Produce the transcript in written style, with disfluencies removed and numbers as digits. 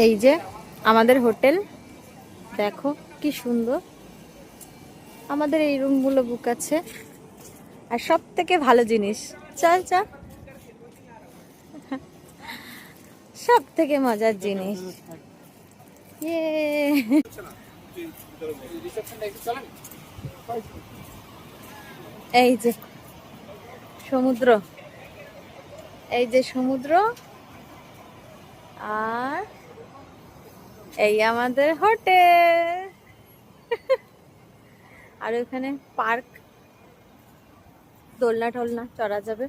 এই যে আমাদের হোটেল, দেখো কি সুন্দর। আমাদের এই রুমগুলো বুক আছে। আর সব থেকে ভালো জিনিস, চল চল, সব থেকে মজার জিনিস, ইয়ে, এই যে সমুদ্র, এই যে সমুদ্র, আর এই আমাদের হোটেল। আর ওখানে পার্ক, দোলনা টোলনা চড়া যাবে।